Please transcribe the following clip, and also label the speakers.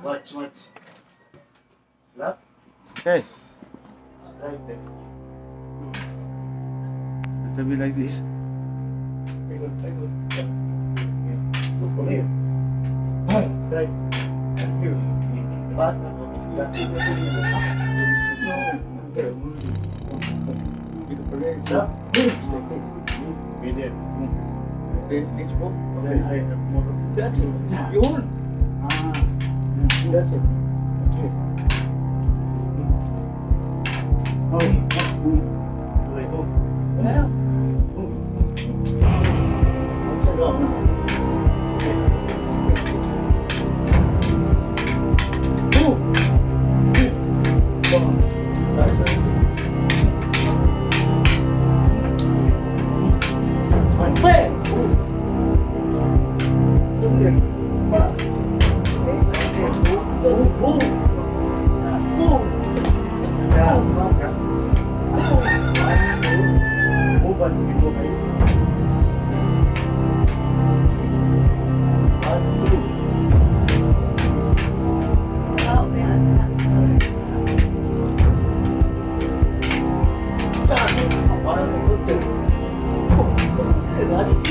Speaker 1: Watch. Slap.
Speaker 2: Okay.
Speaker 1: Strike there.
Speaker 2: Let's be like this.
Speaker 1: Very good. Yeah. Look from here. Strike. And here. Back. Slap. Medium.
Speaker 2: Okay, next one.
Speaker 1: Okay, I have more.
Speaker 2: That's it. Yun. That's it.
Speaker 1: Okay. Like,
Speaker 2: Yeah.
Speaker 1: Upside down. Okay. Come on. Right. One.
Speaker 2: Bang!